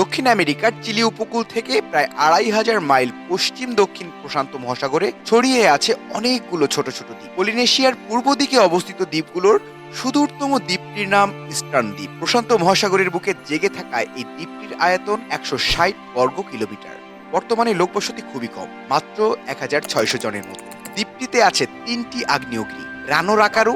দক্ষিণ আমেরিকার চিলি উপকূল থেকে প্রায় ২৫০০ মাইল পশ্চিম দক্ষিণ প্রশান্ত মহাসাগরে ছড়িয়ে আছে অনেকগুলো ছোট ছোট দ্বীপ। পলিনেশিয়ার পূর্ব দিকে অবস্থিত দ্বীপগুলোর সুদূরতম দ্বীপটির নাম ইস্টার্ন দ্বীপ। প্রশান্ত মহাসাগরের বুকে জেগে থাকায় এই দ্বীপটির আয়তন ১৬০ বর্গ কিলোমিটার। বর্তমানে লোকবসতি খুবই কম, মাত্র ১৬০০ জনের মতো। দ্বীপটিতে আছে ৩টি আগ্নেয়গিরি, রানোরাকারু,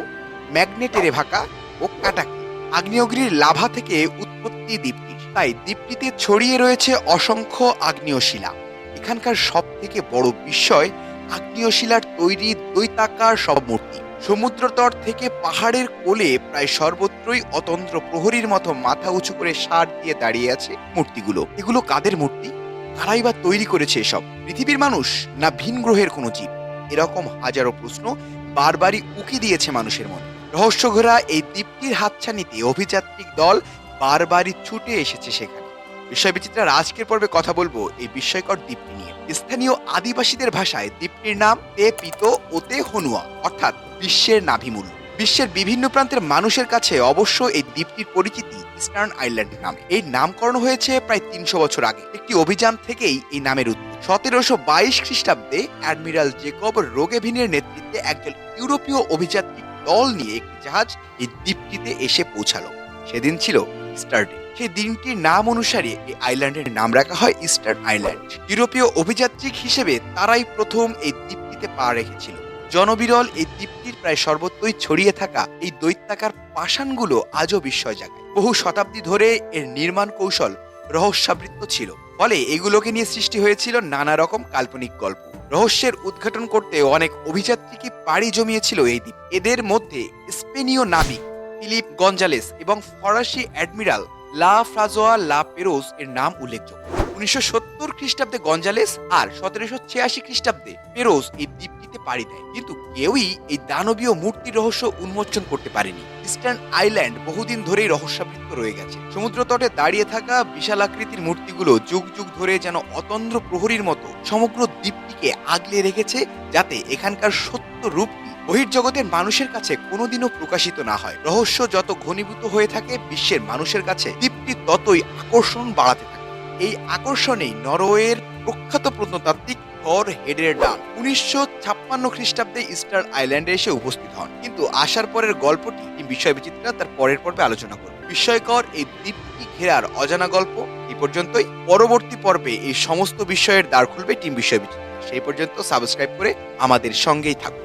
ম্যাগনেটেরেভাকা ও কাটাকি। আগ্নেয়গিরির লাভা থেকে উৎপত্তি দ্বীপটির, তাই দ্বীপটিতে ছড়িয়ে রয়েছে অসংখ্য আগ্নেয় শিলা। এখানকার সব থেকে বড় বিস্ময় আগ্নেয় শিলার তৈরি দৈত্যাকার সব মূর্তি। সমুদ্রতট থেকে পাহাড়ের কোলে প্রায় সর্বত্রই অতন্দ্র প্রহরীর মতো মাথা উঁচু করে ষাঁড় দিয়ে দাঁড়িয়ে আছে মূর্তিগুলো। এগুলো কাদের মূর্তি? কারাই বা তৈরি করেছে এসব? পৃথিবীর মানুষ না ভিন গ্রহের কোনো জীব? এরকম হাজারো প্রশ্ন বারবারই উকি দিয়েছে মানুষের মনে। রহস্যঘেরা এই দ্বীপটির হাতছানিতে অভিযাত্রিক দল বারবারই ছুটে এসেছে সেখানে। বিস্ময় বিচিত্রার আজকের পর্বে কথা বলবো এই বিস্ময়কর দ্বীপটি নিয়ে। স্থানীয় আদিবাসীদের ভাষায় দ্বীপটির নাম তে পিতো ওতে হনুয়া, অর্থাৎ বিশ্বের নাভিমূল। বিশ্বের বিভিন্ন প্রান্তের মানুষের কাছে অবশ্য এই দ্বীপটির পরিচিতি ইস্টার্ন আইল্যান্ড নামে। এই নামকরণ হয়েছে প্রায় ৩০০ বছর আগে। একটি অভিযান থেকেই এই নামের উৎপত্তি। ১৭২২ খ্রিস্টাব্দে অ্যাডমিরাল জেকব রোগেভিনের নেতৃত্বে একজন ইউরোপীয় অভিযাত্রিক দল নিয়ে একটি জাহাজ এই দ্বীপটিতে এসে পৌঁছালো। সেদিন ছিল ইস্টার ডে। সেই দিনটির নাম অনুসারে এই আইল্যান্ডের নাম রাখা হয় ইস্টার্ন আইল্যান্ড। ইউরোপীয় অভিযাত্রিক হিসেবে তারাই প্রথম এই দ্বীপটিতে পা রেখেছিল। জনবিরল এই দ্বীপটির প্রায় সর্বত্রই ছড়িয়ে থাকা এই দৈত্যাকার পাষাণগুলো আজও বিস্ময় জাগায়। বহু শতাব্দী ধরে এর নির্মাণ কৌশল রহস্যাবৃত ছিল, ফলে এগুলোকে নিয়ে সৃষ্টি হয়েছিল নানা রকম কাল্পনিক গল্প। রহস্যের উদ্ঘাটন করতে অনেক অভিযাত্রীকে পাড়ি জমিয়েছিল এই দ্বীপ। এদের মধ্যে স্পেনীয় নাবিক ফিলিপ গঞ্জালেস এবং ফরাসি অ্যাডমিরাল লা ফ্রাজোয়া লা পেরোজ এর নাম উল্লেখযোগ্য। ১৯৭০ খ্রিস্টাব্দে গঞ্জালেস আর ১৭৮৬ খ্রিস্টাব্দে পেরোজ এই দ্বীপটিতে পাড়ি দেয়, কিন্তু কেউই এই দানবীয় মূর্তির রহস্য উন্মোচন করতে পারেনি। ইস্টার্ন আইল্যান্ড বহুদিন ধরেই রহস্যাবৃত রয়ে গেছে। সমুদ্র তটে দাঁড়িয়ে থাকা বিশাল আকৃতির মূর্তিগুলো যুগ যুগ ধরে যেন অতন্দ্র প্রহরীর মতো সমগ্র দ্বীপটিকে আগলে রেখেছে, যাতে এখানকার সত্য রূপটি বহির্জগতের মানুষের কাছে কোনোদিনও প্রকাশিত না হয়। রহস্য যত ঘনীভূত হয়ে থাকে, বিশ্বের মানুষের কাছে দ্বীপটি ততই আকর্ষণ বাড়াতে থাকে। এই আকর্ষণেই নরওয়ের প্রখ্যাত প্রত্নতাত্ত্বিক থর হেডেরডান ১৯৫৬ খ্রিস্টাব্দে ইস্টার আইল্যান্ডে এসে উপস্থিত হন। কিন্তু আসার পরের গল্পটি বিস্ময় বিচিত্রা তার পরের পর্বে আলোচনা করবে। বিস্ময়কর এই দ্বীপটি ঘেরার অজানা গল্প এই পর্যন্তই। পরবর্তী পর্বে এই সমস্ত বিষয়ের দ্বার খুলবে টিম বিস্ময় বিচিত্রা। সেই পর্যন্ত সাবস্ক্রাইব করে আমাদের সঙ্গেই থাকুন।